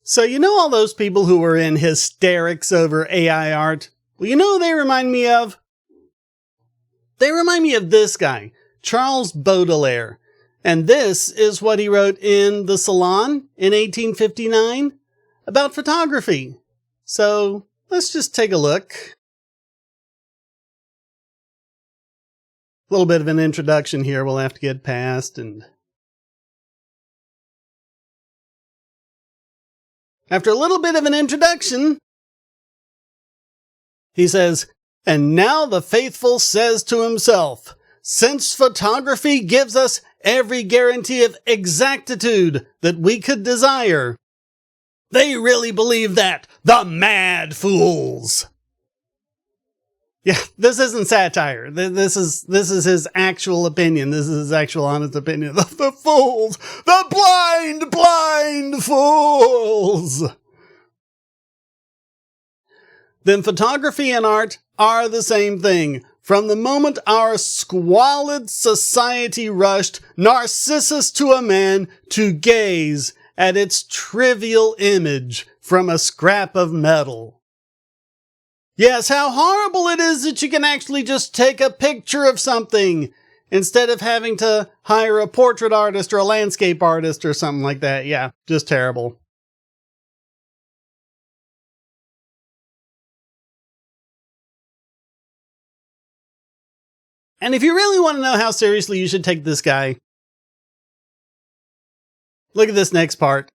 So you know all those people who were in hysterics over AI art? Well, you know who they remind me of? They remind me of this guy, Charles Baudelaire. And this is what he wrote in The Salon in 1859 about photography. So let's just take a look. A little bit of an introduction here we'll have to get past, and after a little bit of an introduction, he says, "And now the faithful says to himself, since photography gives us every guarantee of exactitude that we could desire, they really believe that, the mad fools." Yeah, this isn't satire. This is his actual opinion. This is his actual honest opinion. The fools! The blind fools! Then photography and art are the same thing. From the moment our squalid society rushed Narcissus to a man to gaze at its trivial image from a scrap of metal. Yes, how horrible it is that you can actually just take a picture of something instead of having to hire a portrait artist or a landscape artist or something like that. Yeah, just terrible. And if you really want to know how seriously you should take this guy, look at this next part.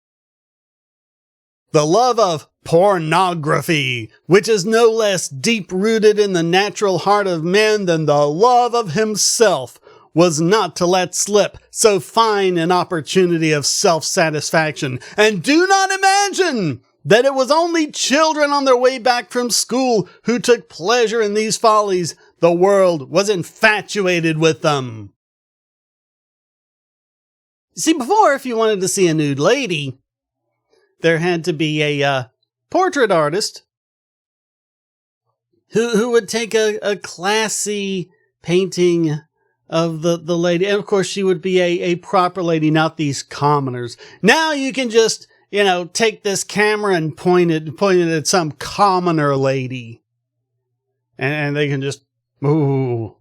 The love of pornography, which is no less deep-rooted in the natural heart of man than the love of himself, was not to let slip so fine an opportunity of self-satisfaction. And do not imagine that it was only children on their way back from school who took pleasure in these follies. The world was infatuated with them. See, before, if you wanted to see a nude lady, there had to be a portrait artist who would take a classy painting of the lady. And of course, she would be a proper lady, not these commoners. Now you can just, take this camera and point it at some commoner lady. And they can just, ooh,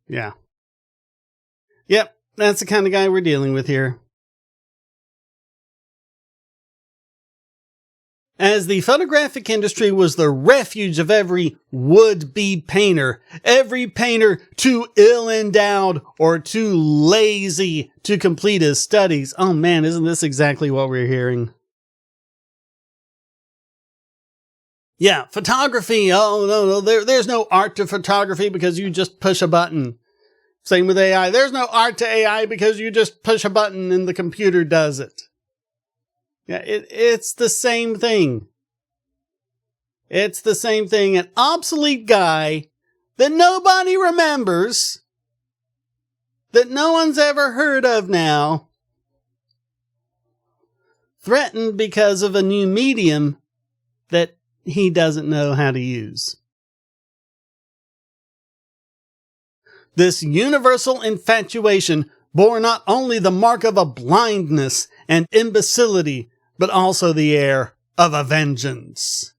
yeah. Yep, that's the kind of guy we're dealing with here. As the photographic industry was the refuge of every would-be painter, every painter too ill-endowed or too lazy to complete his studies. Oh man, isn't this exactly what we're hearing? Yeah, photography. Oh, no, there's no art to photography because you just push a button. Same with AI. There's no art to AI because you just push a button and the computer does it. Yeah, it's the same thing. It's the same thing. An obsolete guy that nobody remembers, that no one's ever heard of now, threatened because of a new medium that he doesn't know how to use. This universal infatuation bore not only the mark of a blindness and imbecility, but also the air of a vengeance.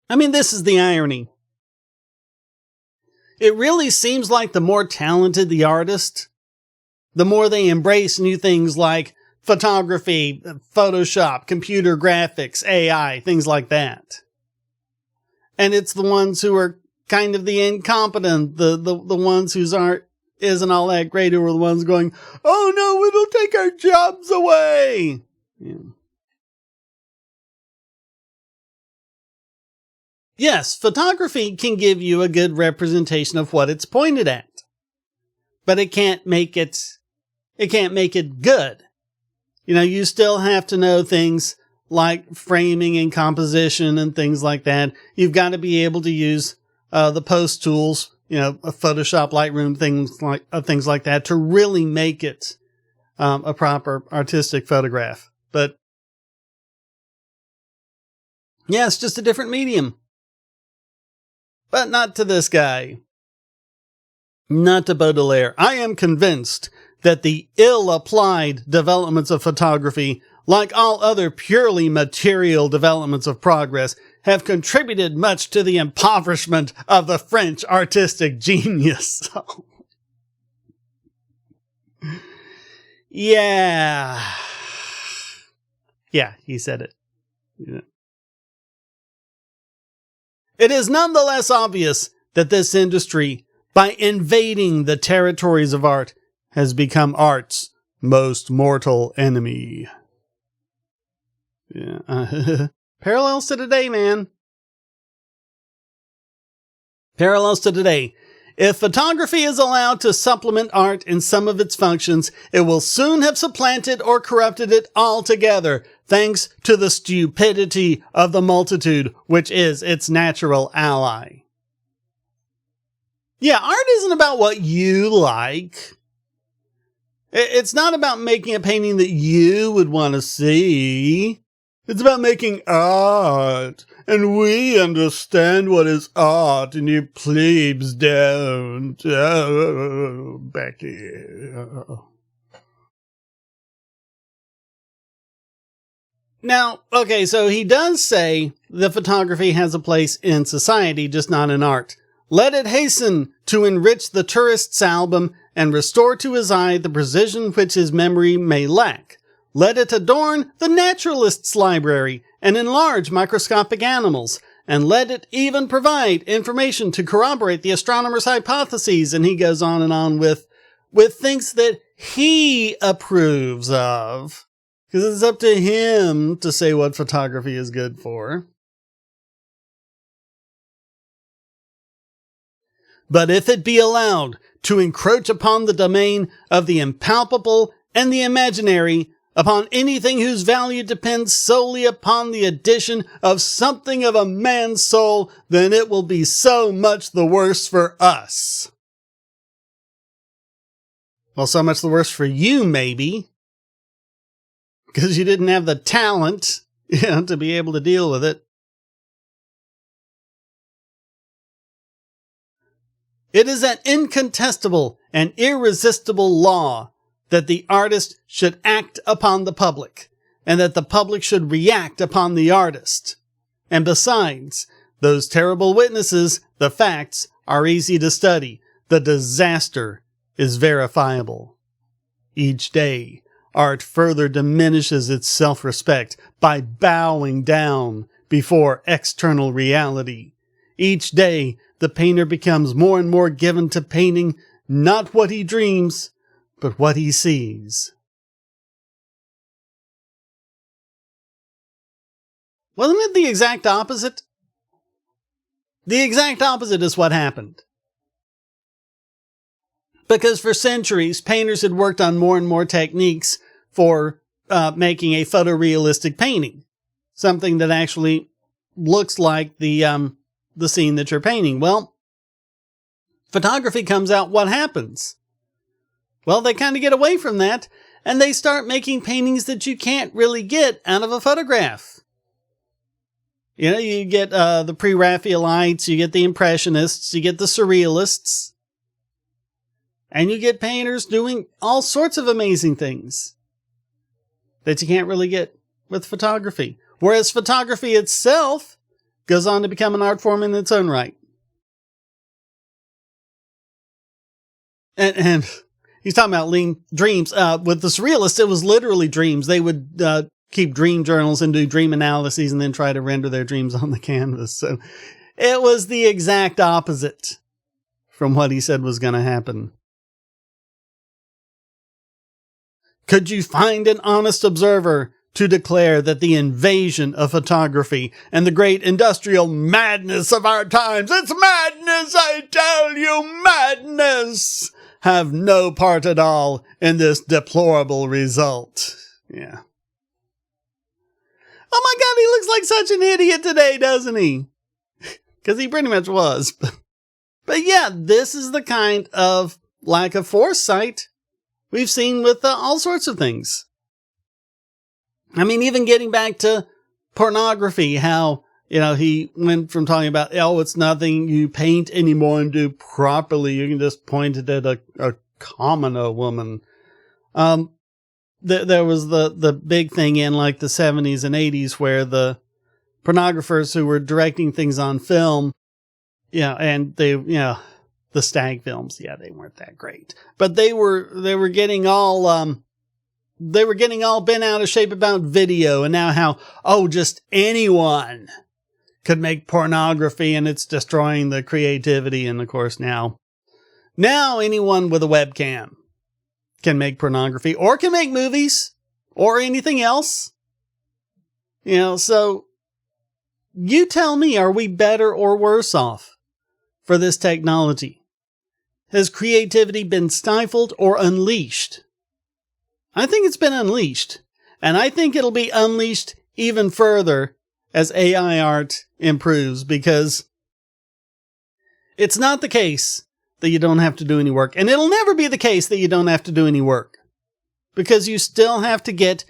I mean, this is the irony. It really seems like the more talented the artist, the more they embrace new things like photography, Photoshop, computer graphics, AI, things like that. And it's the ones who are kind of the incompetent, the ones whose art isn't all that great, who are the ones going, "Oh no, it'll take our jobs away." Yeah. Yes, photography can give you a good representation of what it's pointed at, but it can't make it good. You still have to know things like framing and composition and things like that. You've got to be able to use the post tools, Photoshop, Lightroom, things like that, to really make it a proper artistic photograph. But yeah, it's just a different medium. But not to this guy. Not to Baudelaire. I am convinced that the ill-applied developments of photography, like all other purely material developments of progress, have contributed much to the impoverishment of the French artistic genius. Yeah. Yeah, he said it. Yeah. It is nonetheless obvious that this industry, by invading the territories of art, has become art's most mortal enemy. Yeah. Parallels to today, man. Parallels to today. If photography is allowed to supplement art in some of its functions, it will soon have supplanted or corrupted it altogether, thanks to the stupidity of the multitude, which is its natural ally. Yeah, art isn't about what you like. It's not about making a painting that you would want to see. It's about making art, and we understand what is art, and you plebes don't. Oh, Becky. Oh. Now, okay, so he does say that photography has a place in society, just not in art. Let it hasten to enrich the tourist's album and restore to his eye the precision which his memory may lack. Let it adorn the naturalist's library and enlarge microscopic animals, and let it even provide information to corroborate the astronomer's hypotheses. And he goes on and on with things that he approves of, because it's up to him to say what photography is good for. But if it be allowed to encroach upon the domain of the impalpable and the imaginary, upon anything whose value depends solely upon the addition of something of a man's soul, then it will be so much the worse for us. Well, so much the worse for you, maybe, because you didn't have the talent, to be able to deal with it. It is an incontestable and irresistible law that the artist should act upon the public, and that the public should react upon the artist. And besides, those terrible witnesses, the facts, are easy to study. The disaster is verifiable. Each day, art further diminishes its self-respect by bowing down before external reality. Each day, the painter becomes more and more given to painting not what he dreams, but what he sees. Wasn't it the exact opposite? The exact opposite is what happened. Because for centuries, painters had worked on more and more techniques for making a photorealistic painting. Something that actually looks like the scene that you're painting. Well, photography comes out, what happens? Well, they kind of get away from that, and they start making paintings that you can't really get out of a photograph. You know, you get the pre-Raphaelites, you get the Impressionists, you get the Surrealists, and you get painters doing all sorts of amazing things that you can't really get with photography. Whereas photography itself goes on to become an art form in its own right. And he's talking about dreams. With the Surrealists, it was literally dreams. They would keep dream journals and do dream analyses and then try to render their dreams on the canvas. So it was the exact opposite from what he said was going to happen. Could you find an honest observer to declare that the invasion of photography and the great industrial madness of our times, it's madness, I tell you, madness, have no part at all in this deplorable result? Yeah. Oh my God, he looks like such an idiot today, doesn't he? Because he pretty much was. But yeah, this is the kind of lack of foresight we've seen with all sorts of things. I mean, even getting back to pornography, how, he went from talking about, oh, it's nothing you paint anymore and do properly. You can just point it at a commoner woman. There was the big thing in like the 70s and 80s where the pornographers who were directing things on film, and the stag films, they weren't that great, but they were getting all bent out of shape about video, and now how, just anyone could make pornography and it's destroying the creativity. And of course now anyone with a webcam can make pornography or can make movies or anything else. So you tell me, are we better or worse off for this technology? Has creativity been stifled or unleashed? I think it's been unleashed, and I think it'll be unleashed even further as AI art improves, because it's not the case that you don't have to do any work, and it'll never be the case that you don't have to do any work, because you still have to get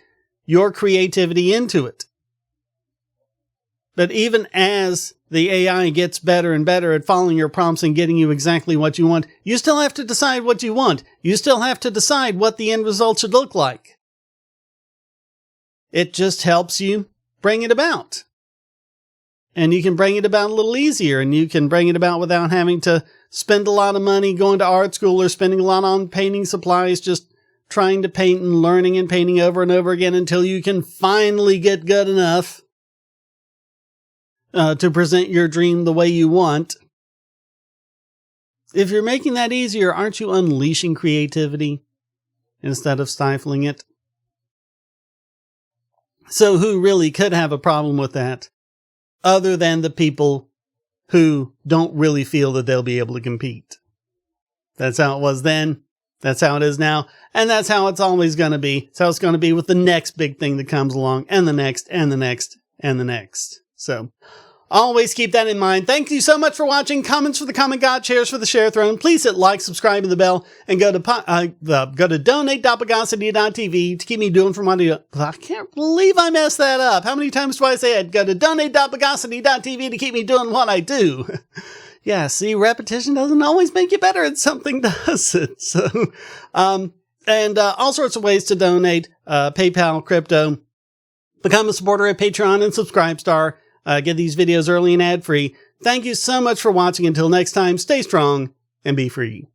your creativity into it. But even as the AI gets better and better at following your prompts and getting you exactly what you want, you still have to decide what you want. You still have to decide what the end result should look like. It just helps you bring it about. And you can bring it about a little easier, and you can bring it about without having to spend a lot of money going to art school or spending a lot on painting supplies, just trying to paint and learning and painting over and over again until you can finally get good enough to present your dream the way you want. If you're making that easier, aren't you unleashing creativity instead of stifling it? So who really could have a problem with that, other than the people who don't really feel that they'll be able to compete? That's how it was then. That's how it is now. And that's how it's always going to be. It's how it's going to be with the next big thing that comes along, and the next, and the next, and the next. So always keep that in mind. Thank you so much for watching. Comments for the comment god, shares for the share throne. Please hit like, subscribe, and the bell, and go to donate.bogosity.tv to keep me doing for money. I can't believe I messed that up. How many times do I say it? Go to donate.bogosity.tv to keep me doing what I do. Yeah, see, repetition doesn't always make you better at something, does it? So, and all sorts of ways to donate, PayPal, crypto, become a supporter at Patreon and Subscribestar. Get these videos early and ad-free. Thank you so much for watching. Until next time, stay strong and be free.